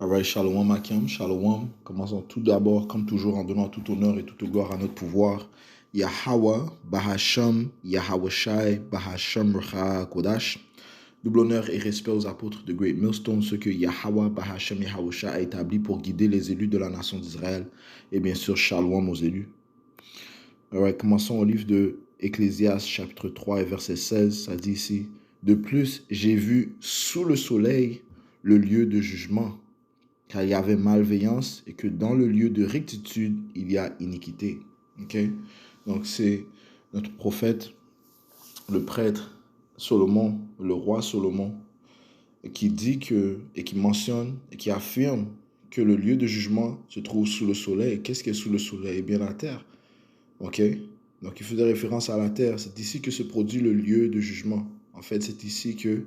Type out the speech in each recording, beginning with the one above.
Alright, Shalom Akim, Shalom. Commençons tout d'abord, comme toujours, en donnant tout honneur et toute gloire à notre pouvoir. Yahweh, Bahasham, Yahawashai, Bahasham Racha Kodash. Double honneur et respect aux apôtres de Great Millstone, ceux que Yahweh, Bahasham, Yahawashai a établis pour guider les élus de la nation d'Israël. Et bien sûr, Shalom aux élus. Alright, commençons au livre de Ecclésiaste, chapitre 3 et verset 16. Ça dit ici, de plus, j'ai vu sous le soleil le lieu de jugement, car il y avait malveillance et que dans le lieu de rectitude, il y a iniquité. Okay? Donc c'est notre prophète, le prêtre Solomon, le roi Solomon, qui dit que, et qui mentionne, et qui affirme que le lieu de jugement se trouve sous le soleil. Qu'est-ce qui est sous le soleil? Eh bien la terre. Ok? Donc il faisait référence à la terre. C'est ici que se produit le lieu de jugement. En fait, c'est ici que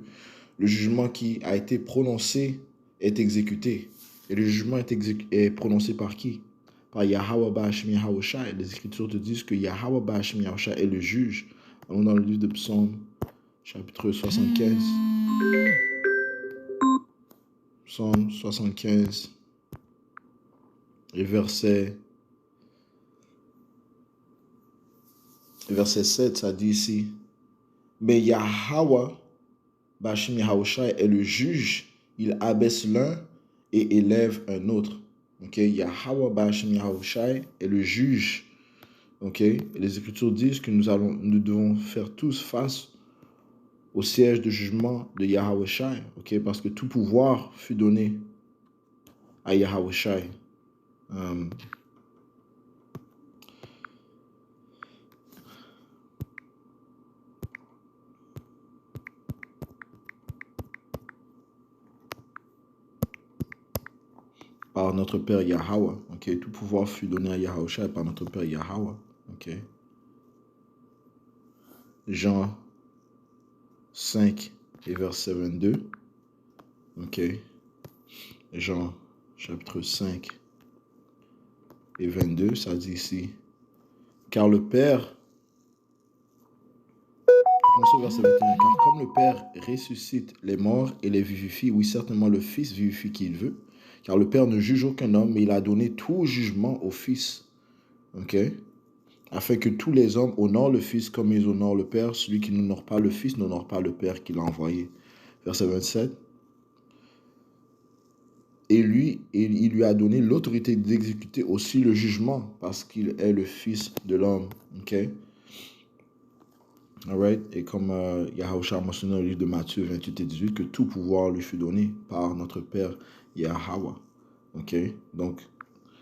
le jugement qui a été prononcé est exécuté. Et le jugement est prononcé par qui? Par Yahweh Ba'ashmi Yahushai. Les Écritures te disent que Yahweh Ba'ashmi Yahushai est le juge. Allons dans le livre de Psaume, chapitre 75. Psaume 75 et verset 7, ça dit ici, mais Yahweh Ba'ashmi Yahushai est le juge. Il abaisse l'un et élève un autre. Okay? Yahweh Ba'ashmi Yahushai est le juge. Okay? Et les Écritures disent que nous devons faire tous face au siège de jugement de Yahushai. Okay? Parce que tout pouvoir fut donné à Yahushai. Par notre Père Yahweh. Okay? Tout pouvoir fut donné à Yahushai par notre Père Yahweh. Okay? Jean 5 et verset 22. Ok. Jean chapitre 5 et 22, ça dit ici. Car le Père, verset 21, car comme le Père ressuscite les morts et les vivifie, oui, certainement le Fils vivifie qui il veut. Car le Père ne juge aucun homme, mais il a donné tout jugement au Fils. Ok. Afin que tous les hommes honorent le Fils comme ils honorent le Père. Celui qui n'honore pas le Fils n'honore pas le Père qui l'a envoyé. Verset 27. Et il lui a donné l'autorité d'exécuter aussi le jugement parce qu'il est le Fils de l'homme. Ok? Alright? Et comme Yahushua a mentionné au livre de Matthieu 28 et 18, que tout pouvoir lui fut donné par notre Père Yahweh. Ok? Donc,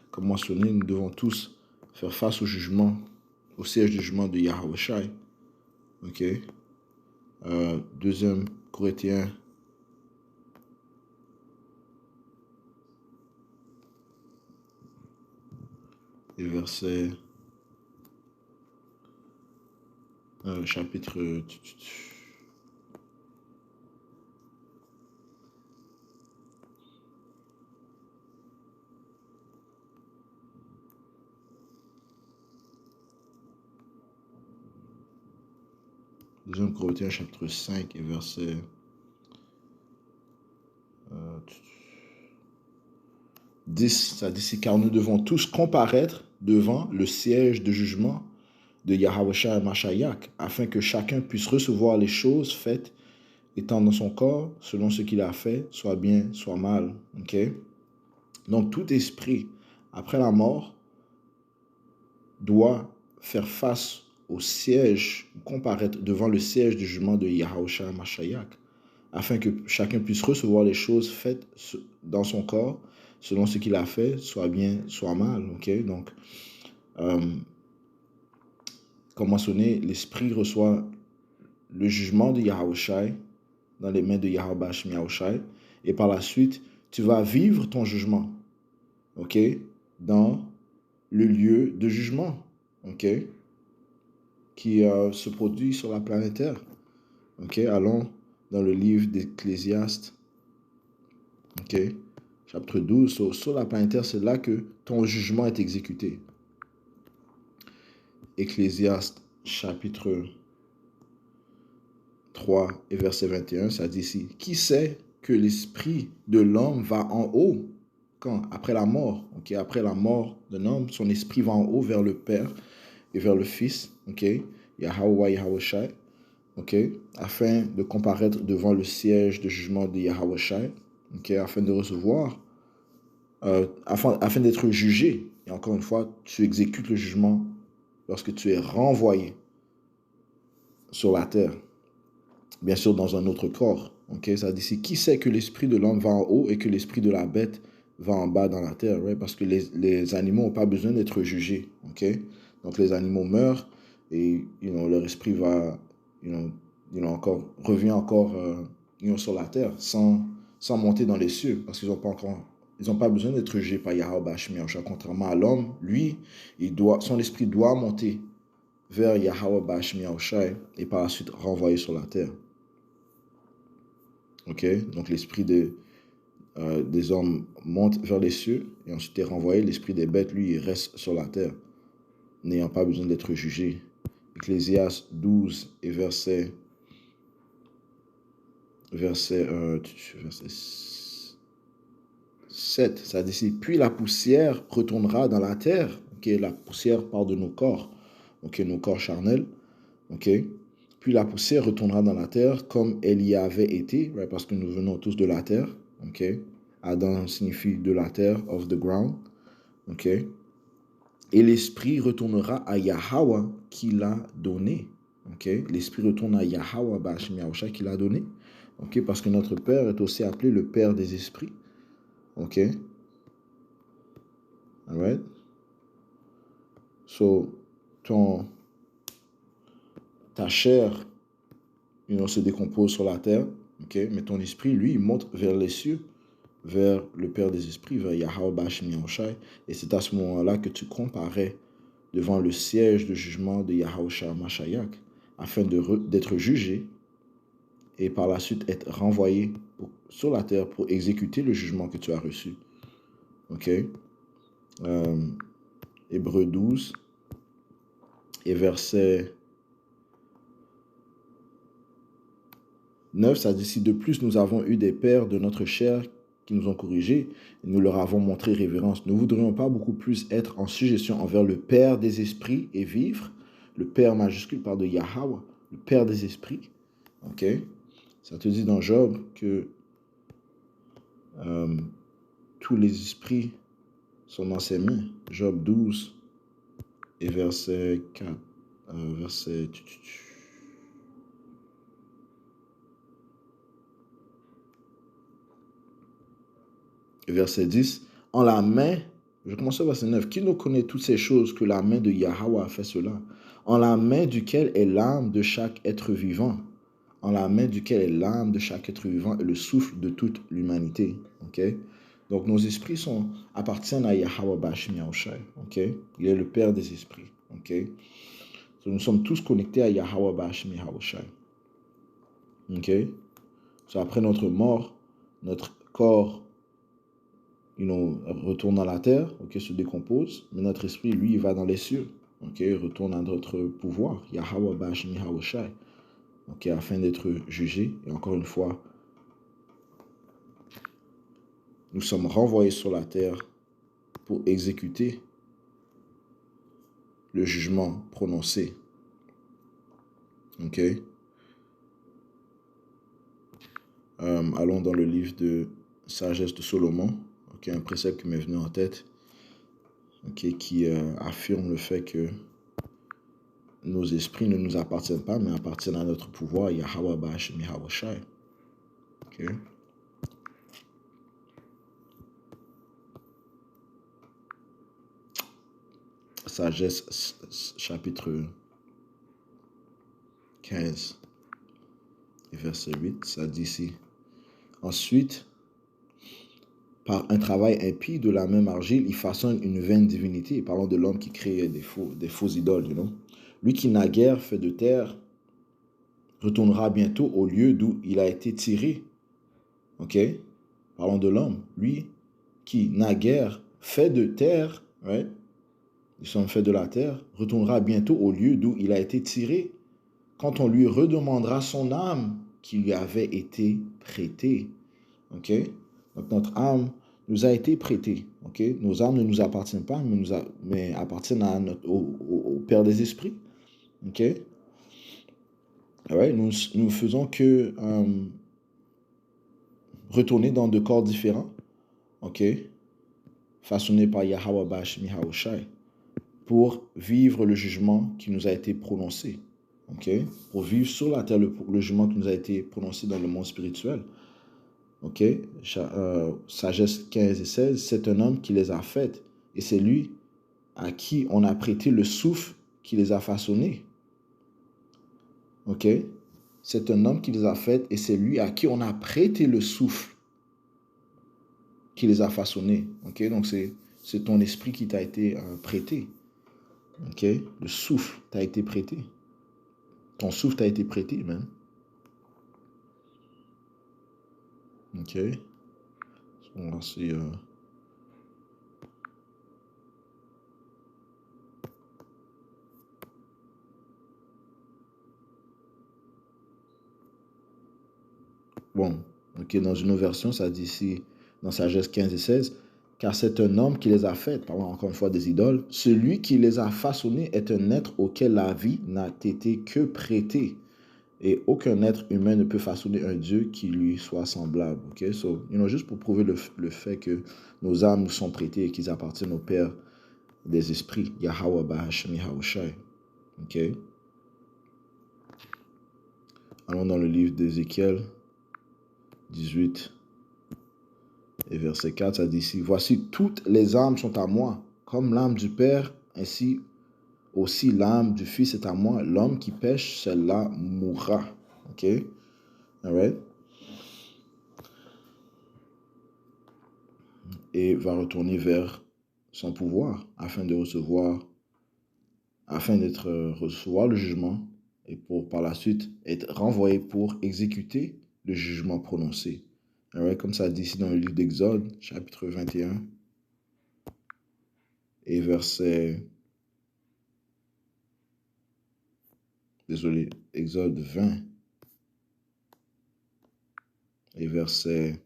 comme mentionné, nous devons tous faire face au jugement, au siège de jugement de Yahushua. Ok? 2 Corinthiens et verset chapitre 2 Corinthiens chapitre 5 et verset 10, ça dit ici, car nous devons tous comparaître devant le siège de jugement de Yahushua Mashiach, afin que chacun puisse recevoir les choses faites étant dans son corps, selon ce qu'il a fait, soit bien, soit mal. Okay? Donc tout esprit, après la mort, doit faire face au siège, comparaître devant le siège de jugement de Yahushua Mashiach, afin que chacun puisse recevoir les choses faites dans son corps, selon ce qu'il a fait, soit bien, soit mal. Okay? Donc, comme mentionné, l'esprit reçoit le jugement de Yahushua dans les mains de Yahweh Yahushua, et par la suite, tu vas vivre ton jugement, ok, dans le lieu de jugement, ok, qui se produit sur la planète Terre. Ok, allons dans le livre d'Ecclésiaste, ok, chapitre 12, sur la planète Terre, c'est là que ton jugement est exécuté. Ecclésiaste, chapitre 3 et verset 21, ça dit ici, qui sait que l'esprit de l'homme va en haut quand? Après la mort. Ok, après la mort d'un homme, son esprit va en haut vers le Père et vers le Fils. Ok, Yahweh Yahawashi. Ok, afin de comparaître devant le siège de jugement de Yahawashi. Ok, afin de recevoir, afin d'être jugé. Et encore une fois, tu exécutes le jugement lorsque tu es renvoyé sur la terre. Bien sûr, dans un autre corps. Ok, ça dit ici, qui sait que l'esprit de l'homme va en haut et que l'esprit de la bête va en bas dans la terre, right? Parce que les animaux n'ont pas besoin d'être jugés. Ok, donc les animaux meurent et leur esprit va, revient encore sur la terre sans monter dans les cieux parce qu'ils n'ont pas besoin d'être jugés par Yahweh Bashmi. Contrairement à l'homme, lui, son esprit doit monter vers Yahweh Bashmi et par la suite renvoyer sur la terre. Ok, donc l'esprit des hommes monte vers les cieux et ensuite est renvoyé. L'esprit des bêtes, lui, il reste sur la terre, n'ayant pas besoin d'être jugé. Ecclésiaste 12 et verset 7, ça dit ici, puis la poussière retournera dans la terre. Ok, la poussière part de nos corps, ok, nos corps charnels. Ok, puis la poussière retournera dans la terre comme elle y avait été, right, parce que nous venons tous de la terre. Ok, Adam signifie de la terre, of the ground. Ok, et l'esprit retournera à Yahweh qui l'a donné. Ok, l'esprit retourne à Yahweh Bashmi Yahawashi qui l'a donné. Ok, parce que notre Père est aussi appelé le Père des esprits. Ok, alright. So, ta chair, se décompose sur la terre, okay? Mais ton esprit, lui, il monte vers les cieux, vers le Père des esprits, vers Yahweh Bashmi Yahawashi. Et c'est à ce moment-là que tu comparais devant le siège de jugement de Yahawashi Mashayak, afin d'être jugé et par la suite être renvoyé sur la terre pour exécuter le jugement que tu as reçu. Ok? Hébreux 12 et verset 9, ça dit, si de plus nous avons eu des pères de notre chair qui nous ont corrigés, et nous leur avons montré révérence, ne voudrions pas beaucoup plus être en suggestion envers le Père des esprits et vivre, le Père majuscule par de Yahweh, le Père des esprits. Ok? Ça te dit dans Job que tous les esprits sont dans ses mains. Job 12 et verset 4. Verset 10. En la main, je commence au verset 9. Qui nous connaît toutes ces choses que la main de Yahweh a fait cela? En la main duquel est l'âme de chaque être vivant. En la main duquel est l'âme de chaque être vivant et le souffle de toute l'humanité. Ok? Donc nos esprits appartiennent à Yahweh Bashmi Yahawashi. Ok? Il est le Père des esprits. Ok? So, nous sommes tous connectés à Yahweh Bashmi Yahawashi. Ok? So, après notre mort, notre corps retourne dans la terre, ok, se décompose, mais notre esprit, lui, il va dans les cieux, ok, retourne à notre pouvoir, Yahweh Bashmi Yahawashi, ok, afin d'être jugé. Et encore une fois, nous sommes renvoyés sur la terre pour exécuter le jugement prononcé. Ok. Allons dans le livre de Sagesse de Salomon, ok, un précepte qui m'est venu en tête, ok, qui affirme le fait que nos esprits ne nous appartiennent pas, mais appartiennent à notre pouvoir, Yahweh Bashmi Yahawashi. Ok. Sagesse, chapitre 15, verset 8, ça dit ici. Ensuite, par un travail impie de la même argile, il façonne une vaine divinité. Parlons de l'homme qui crée des faux idoles, Lui qui naguère fait de terre retournera bientôt au lieu d'où il a été tiré. Ok? Parlons de l'homme. Lui qui naguère fait de terre, right? Nous sommes faits de la terre, retournera bientôt au lieu d'où il a été tiré, quand on lui redemandera son âme qui lui avait été prêtée. Ok? Donc notre âme nous a été prêté. Okay? Nos âmes ne nous appartiennent pas, mais appartiennent au Père des esprits. Okay? Right? Nous faisons que retourner dans deux corps différents, okay? Façonnés par Yahweh Bashim Yahushai, pour vivre le jugement qui nous a été prononcé. Okay? Pour vivre sur la terre le jugement qui nous a été prononcé dans le monde spirituel. Okay? Sagesse 15 et 16, c'est un homme qui les a faites, et c'est lui à qui on a prêté le souffle qui les a façonnés. Ok? C'est un homme qui les a faites, et c'est lui à qui on a prêté le souffle qui les a façonnés. Ok? Donc c'est ton esprit qui t'a été prêté. Ok? Le souffle t'a été prêté. Ton souffle t'a été prêté, man. Ok? On va essayer, Bon, ok, dans une autre version, ça dit ici, dans Sagesse 15 et 16, car c'est un homme qui les a faites, parlant encore une fois des idoles. Celui qui les a façonnés est un être auquel la vie n'a été que prêtée. Et aucun être humain ne peut façonner un Dieu qui lui soit semblable. Ok, so, juste pour prouver le fait que nos âmes nous sont prêtées et qu'ils appartiennent au Père des esprits, Yahweh Bahashem Yahushai. Ok. Allons dans le livre d'Ézéchiel 18 et verset 4, ça dit ici, voici toutes les âmes sont à moi, comme l'âme du Père, ainsi aussi l'âme du Fils est à moi. L'homme qui pêche, celle-là mourra. Ok? Alright? Et va retourner vers son pouvoir afin recevoir le jugement et pour par la suite être renvoyé pour exécuter le jugement prononcé. Alright? Comme ça dit ici dans le livre d'Exode, chapitre 21 et Exode 20 et verset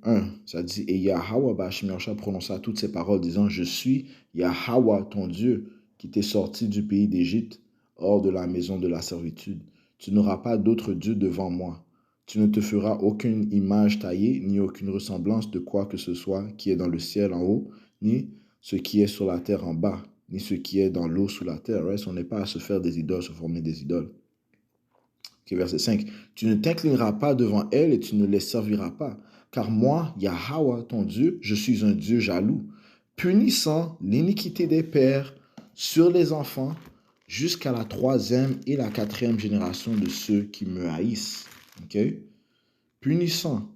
1, ça dit, et Yahweh Bashim Yahushua prononça toutes ces paroles, disant, je suis Yahweh ton Dieu, qui t'est sorti du pays d'Égypte, hors de la maison de la servitude. Tu n'auras pas d'autre Dieu devant moi. Tu ne te feras aucune image taillée, ni aucune ressemblance de quoi que ce soit qui est dans le ciel en haut, ni ce qui est sur la terre en bas, ni ce qui est dans l'eau sous la terre. Right? On n'est pas à se faire des idoles, se former des idoles. Okay, verset 5. Tu ne t'inclineras pas devant elles et tu ne les serviras pas. Car moi, Yahweh, ton Dieu, je suis un Dieu jaloux, punissant l'iniquité des pères sur les enfants jusqu'à la 3e et la 4e génération de ceux qui me haïssent. Okay? Punissant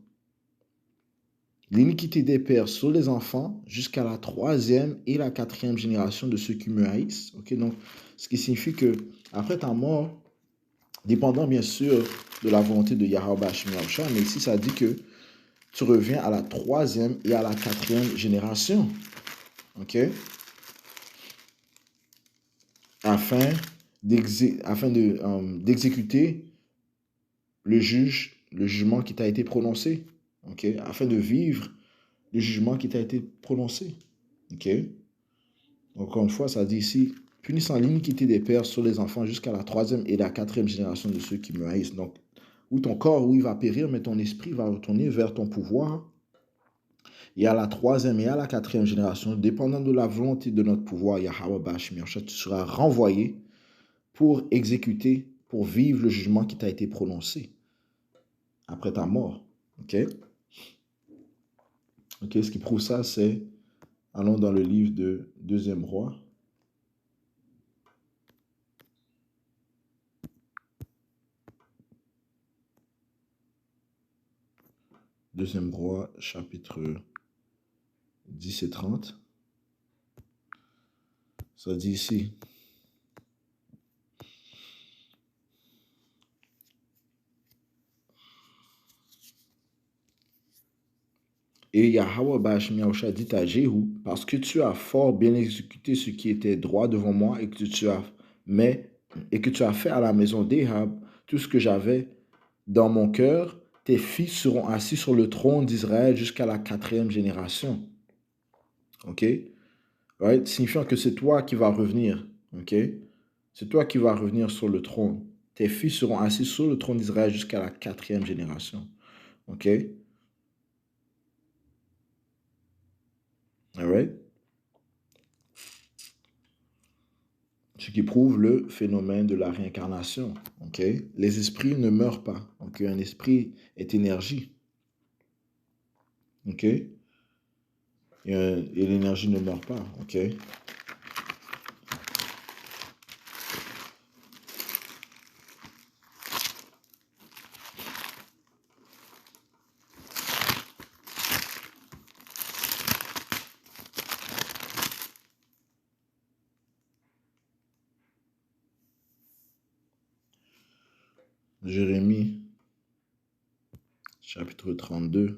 l'iniquité des pères sur les enfants jusqu'à la 3e et la 4e génération de ceux qui me haïssent. Okay? Donc, ce qui signifie que après ta mort, dépendant bien sûr de la volonté de Yahweh Bashim Yahushua, mais ici ça dit que tu reviens à la 3e et à la 4e génération. Ok? Afin d'exécuter le jugement qui t'a été prononcé. Ok? Afin de vivre le jugement qui t'a été prononcé. Ok? Encore une fois, ça dit ici, punissant l'iniquité des pères sur les enfants jusqu'à la 3e et la 4e génération de ceux qui me haïssent. Donc, où ton corps, oui, va périr, mais ton esprit va retourner vers ton pouvoir. Et à la 3e et à la 4e génération, dépendant de la volonté de notre pouvoir, Yahweh Bashim Yahushua, tu seras renvoyé pour exécuter, pour vivre le jugement qui t'a été prononcé après ta mort. Ok? Ok, ce qui prouve ça, c'est, allons dans le livre de 2e roi. Deuxième roi, chapitre 10 et 30. Ça dit ici. Et Yahweh Bashim Yahushua dit à Jéhu, parce que tu as fort bien exécuté ce qui était droit devant moi et que tu as fait à la maison d'Ahab, tout ce que j'avais dans mon cœur, tes fils seront assis sur le trône d'Israël jusqu'à la 4e génération. OK? Right? Signifiant que c'est toi qui vas revenir. OK? C'est toi qui vas revenir sur le trône. Tes fils seront assis sur le trône d'Israël jusqu'à la 4e génération. OK? All right? Ce qui prouve le phénomène de la réincarnation. OK? Les esprits ne meurent pas. OK? Un esprit est énergie. OK? Et l'énergie ne meurt pas. OK? Jérémie, chapitre 32,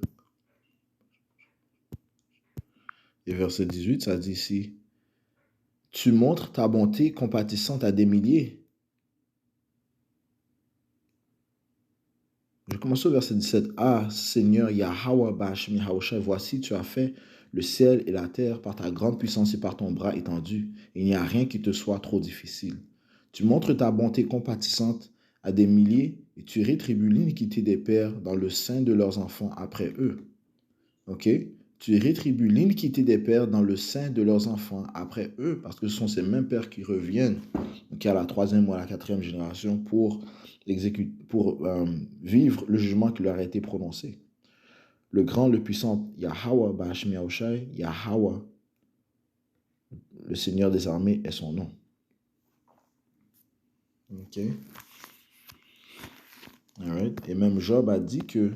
et verset 18, ça dit ici, « Tu montres ta bonté compatissante à des milliers. » Je commence au verset 17. « Ah, Seigneur Yahweh Ba'ashem Yahushua, voici, tu as fait le ciel et la terre par ta grande puissance et par ton bras étendu. Il n'y a rien qui te soit trop difficile. Tu montres ta bonté compatissante à des milliers et tu rétribues l'iniquité des pères dans le sein de leurs enfants après eux. » OK? Tu rétribues l'iniquité des pères dans le sein de leurs enfants après eux, parce que ce sont ces mêmes pères qui reviennent, donc à la 3e ou à la 4e génération, pour vivre le jugement qui leur a été prononcé. Le grand, le puissant Yahweh Ba'ashem Yahushai, Yahweh, le Seigneur des armées, est son nom. OK? All right. Et même Job a dit que,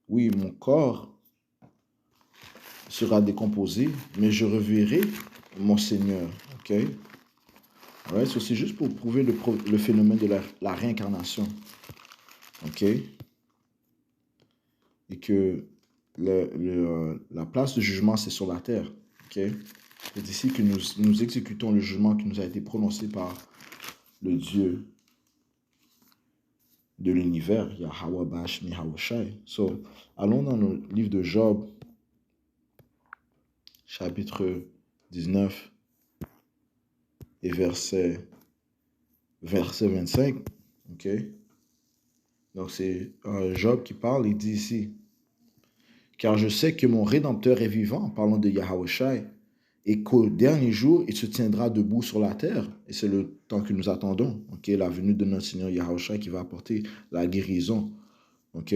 oui, mon corps sera décomposé, mais je reverrai mon Seigneur. OK? Ouais, c'est juste pour prouver le phénomène de la réincarnation. OK? Et que la place de jugement, c'est sur la terre. OK? C'est ici que nous exécutons le jugement qui nous a été prononcé par le Dieu de l'univers, Yahweh Ba'ashem Yahushai. So, allons dans le livre de Job, chapitre 19 et verset 25. OK? Donc, c'est Job qui parle, il dit ici, « Car je sais que mon Rédempteur est vivant, en parlant de Yahushai, et qu'au dernier jour, il se tiendra debout sur la terre. » Et c'est le temps que nous attendons. OK? La venue de notre Seigneur Yahushai qui va apporter la guérison. OK?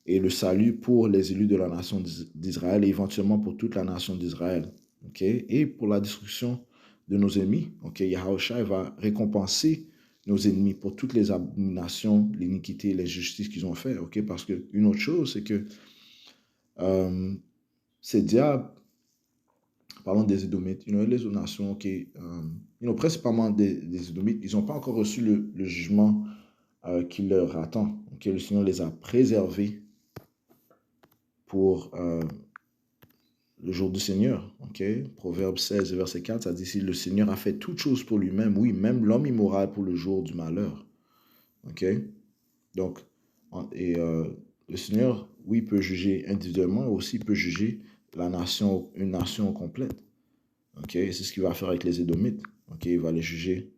Et le salut pour les élus de la nation d'Israël et éventuellement pour toute la nation d'Israël. OK? Et pour la destruction de nos ennemis. OK? Yahushai va récompenser nos ennemis pour toutes les abominations, l'iniquité, les justices qu'ils ont fait. OK? Parce qu'une autre chose, c'est que ces diables, parlons des Édomites, les autres nations, principalement des Édomites, ils n'ont pas encore reçu le jugement qui leur attend. Okay? Le Seigneur les a préservés pour le jour du Seigneur. Okay? Proverbe 16, verset 4, ça dit si le Seigneur a fait toutes choses pour lui-même, oui, même l'homme immoral pour le jour du malheur. Okay? Donc, le Seigneur, oui, peut juger individuellement, aussi peut juger une nation complète. Okay? C'est ce qu'il va faire avec les Édomites. Okay? Il va les juger.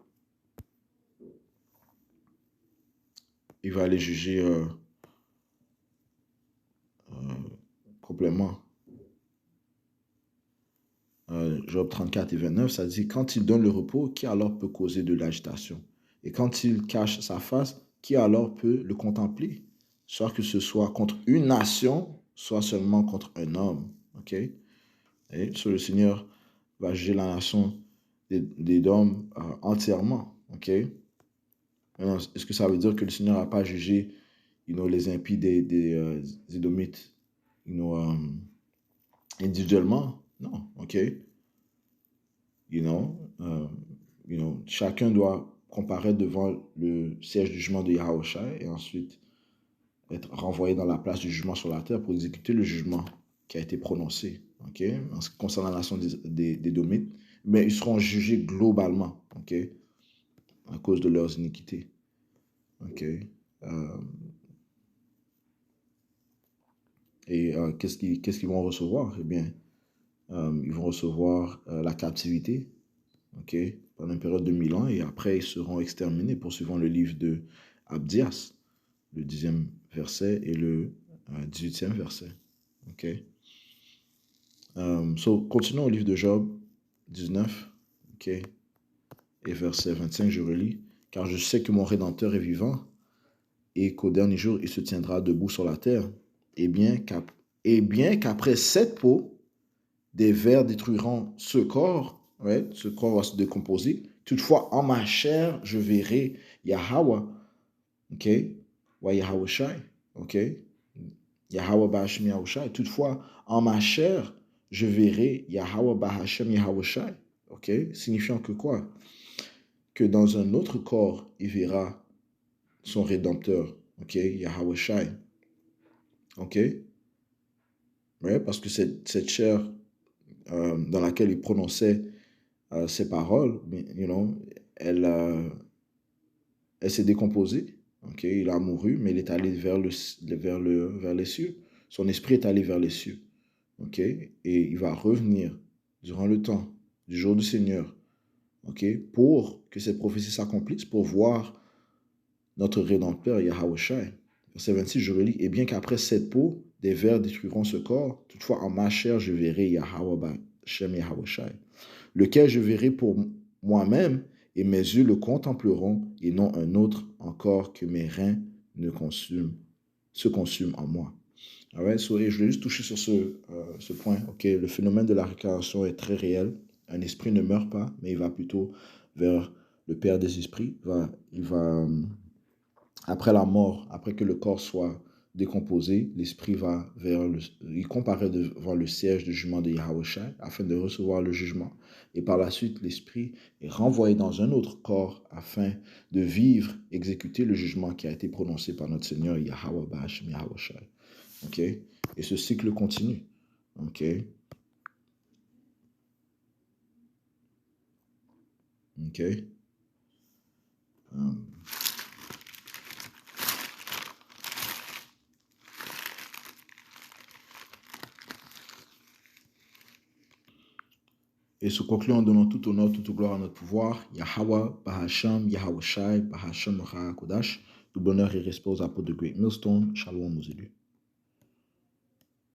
Il va les juger complètement. Job 34 et 29, ça dit, quand il donne le repos, qui alors peut causer de l'agitation? Et quand il cache sa face, qui alors peut le contempler? Soit que ce soit contre une nation, soit seulement contre un homme. OK? Et sur le Seigneur va juger la nation des hommes entièrement. OK? Est-ce que ça veut dire que le Seigneur n'a pas jugé les impies des Édomites individuellement? Non. OK? Chacun doit comparaître devant le siège du jugement de Yahushua et ensuite être renvoyé dans la place du jugement sur la terre pour exécuter le jugement qui a été prononcé. OK? En ce qui concerne la nation des Édomites, mais ils seront jugés globalement. OK? À cause de leurs iniquités. OK. Et qu'est-ce qu'ils vont recevoir? Eh bien, ils vont recevoir la captivité, OK, pendant une période de 1000 ans, et après, ils seront exterminés, poursuivant le livre de Abdias, le 10e verset et le 18e verset. OK. Continuons au livre de Job 19, OK, et verset 25, je relis. Car je sais que mon Rédempteur est vivant et qu'au dernier jour, il se tiendra debout sur la terre. Et bien qu'après 7 pots, des vers détruiront ce corps, ouais, ce corps va se décomposer. Toutefois, en ma chair, je verrai Yahweh, ok, wa Yahweh Shai, ok, Yahweh Bahashem Yahweh Shai. Toutefois, en ma chair, je verrai Yahweh Bahashem Yahweh Shai, ok, signifiant que quoi? Que dans un autre corps, il verra son Rédempteur, ok, Yahweh Shai, ok, ouais, parce que cette chair dans laquelle il prononçait ces paroles, elle, elle s'est décomposée. Ok, il a mouru, mais il est allé vers les cieux. Son esprit est allé vers les cieux. Ok, et il va revenir durant le temps du jour du Seigneur. Ok, pour que cette prophétie s'accomplisse, pour voir notre Rédempteur Yahweh Shai. Verset 26, je relis. Et bien qu'après 7 pots, des vers détruiront ce corps, toutefois en ma chair je verrai Yahweh Shem Yahweh Shai, lequel je verrai pour moi-même, et mes yeux le contempleront, et non un autre encore que mes reins se consument en moi. Alright, et je voulais juste toucher sur ce point. Ok, le phénomène de la réincarnation est très réel. Un esprit ne meurt pas, mais il va plutôt vers le Père des esprits. Il va après la mort, après que le corps soit décomposé, l'esprit va il comparaît devant le siège de jugement de Yahweh Shai afin de recevoir le jugement. Et par la suite, l'esprit est renvoyé dans un autre corps afin de vivre, exécuter le jugement qui a été prononcé par notre Seigneur Yahweh Bahashem Yahweh Shai. Ok? Et ce cycle continue. Ok? Ok? Et se conclut en donnant tout honneur, toute gloire à notre pouvoir. Yahweh, Bahasham, Yahweh Shai, Bahasham Kodash. Tout bonheur et respect aux apôtres de Great Millstone. Shalom aux élus.